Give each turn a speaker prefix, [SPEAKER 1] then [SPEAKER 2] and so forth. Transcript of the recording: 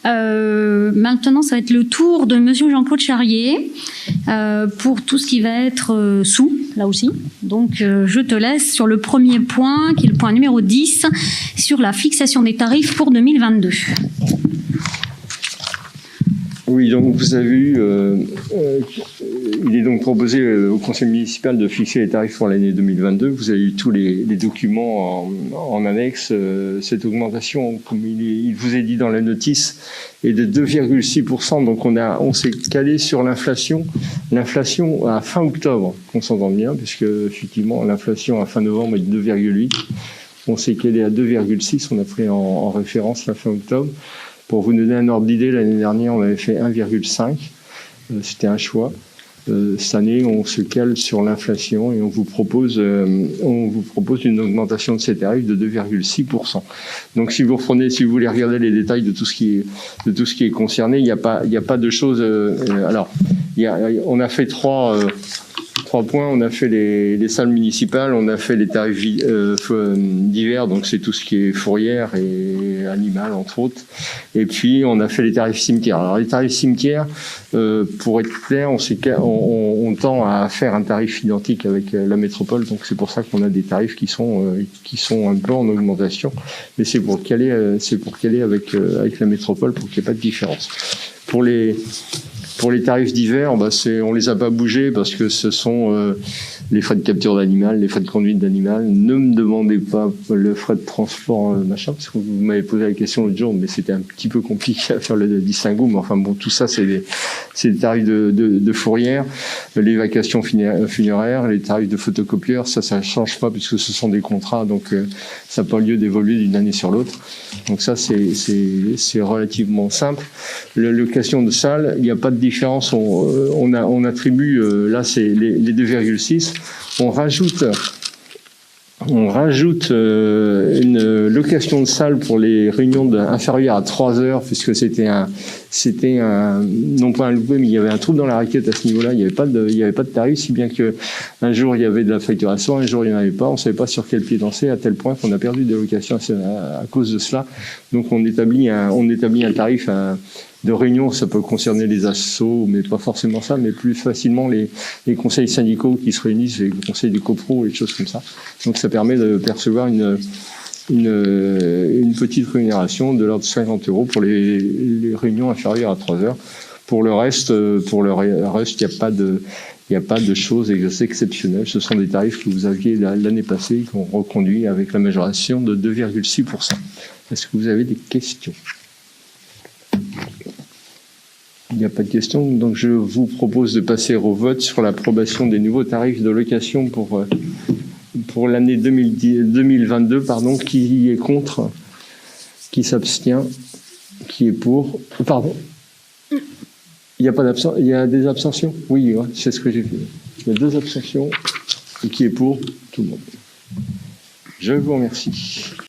[SPEAKER 1] Maintenant, ça va être le tour de Monsieur Jean-Claude Charrier pour tout ce qui va être sous, là aussi. Donc, je te laisse sur le premier point, qui est le point numéro 10, sur la fixation des tarifs pour 2022.
[SPEAKER 2] Oui, donc vous avez vu, il est donc proposé au Conseil municipal de fixer les tarifs pour l'année 2022. Vous avez eu tous les documents en annexe. Cette augmentation, comme il vous est dit dans la notice, est de 2,6%. Donc on s'est calé sur l'inflation. L'inflation à fin octobre, qu'on s'entende bien, puisque effectivement l'inflation à fin novembre est de 2,8. On s'est calé à 2,6. On a pris en référence la fin octobre. Pour vous donner un ordre d'idée, l'année dernière, on avait fait 1,5. C'était un choix. Cette année, on se cale sur l'inflation et on vous propose une augmentation de ces tarifs de 2,6%. Donc, si vous voulez regarder les détails de tout ce qui est concerné, il n'y a pas de choses. On a fait trois points. On a fait les salles municipales, on a fait les tarifs divers, donc c'est tout ce qui est fourrière et animal, entre autres. Et puis, on a fait les tarifs cimetières. Alors, les tarifs cimetières, pour être clair, on tend à faire un tarif identique avec la métropole, donc c'est pour ça qu'on a des tarifs qui sont un peu en augmentation. Mais c'est pour caler avec la métropole pour qu'il n'y ait pas de différence. Pour les tarifs divers, on les a pas bougés parce que ce sont les frais de capture d'animal, les frais de conduite d'animal. Ne me demandez pas le frais de transport, machin, parce que vous m'avez posé la question l'autre jour, mais c'était un petit peu compliqué à faire le distinguo. Mais enfin bon, tout ça, c'est des tarifs de fourrière, les vacations funéraires, les tarifs de photocopieurs. Ça change pas puisque ce sont des contrats, donc ça n'a pas lieu d'évoluer d'une année sur l'autre. Donc ça, c'est relativement simple. La location de salle, il n'y a pas de différence. On attribue, là, c'est les 2,6. On rajoute une location de salle pour les réunions inférieures à 3 heures, puisque c'était non pas un loupé, mais il y avait un trouble dans la raquette à ce niveau-là. Il n'y avait pas de tarif, si bien que un jour il y avait de la facturation, un jour il n'y en avait pas. On ne savait pas sur quel pied danser, à tel point qu'on a perdu des locations à cause de cela. Donc on établit un tarif de réunion. Ça peut concerner les assos, mais pas forcément ça, mais plus facilement les conseils syndicaux qui se réunissent, les conseils des copros et des choses comme ça. Donc ça permet de percevoir une petite rémunération de l'ordre de 50 € pour les réunions inférieures à 3 heures. Pour le reste, il n'y a pas de choses exceptionnelles. Ce sont des tarifs que vous aviez l'année passée, qu'on reconduit avec la majoration de 2,6%. Est-ce que vous avez des questions ? Il n'y a pas de questions, donc je vous propose de passer au vote sur l'approbation des nouveaux tarifs de location pour l'année 2022, qui est contre, qui s'abstient, qui est pour. Pardon. Il y a des abstentions? Oui, ouais, c'est ce que j'ai fait. Il y a 2 abstentions, et qui est pour tout le monde. Je vous remercie.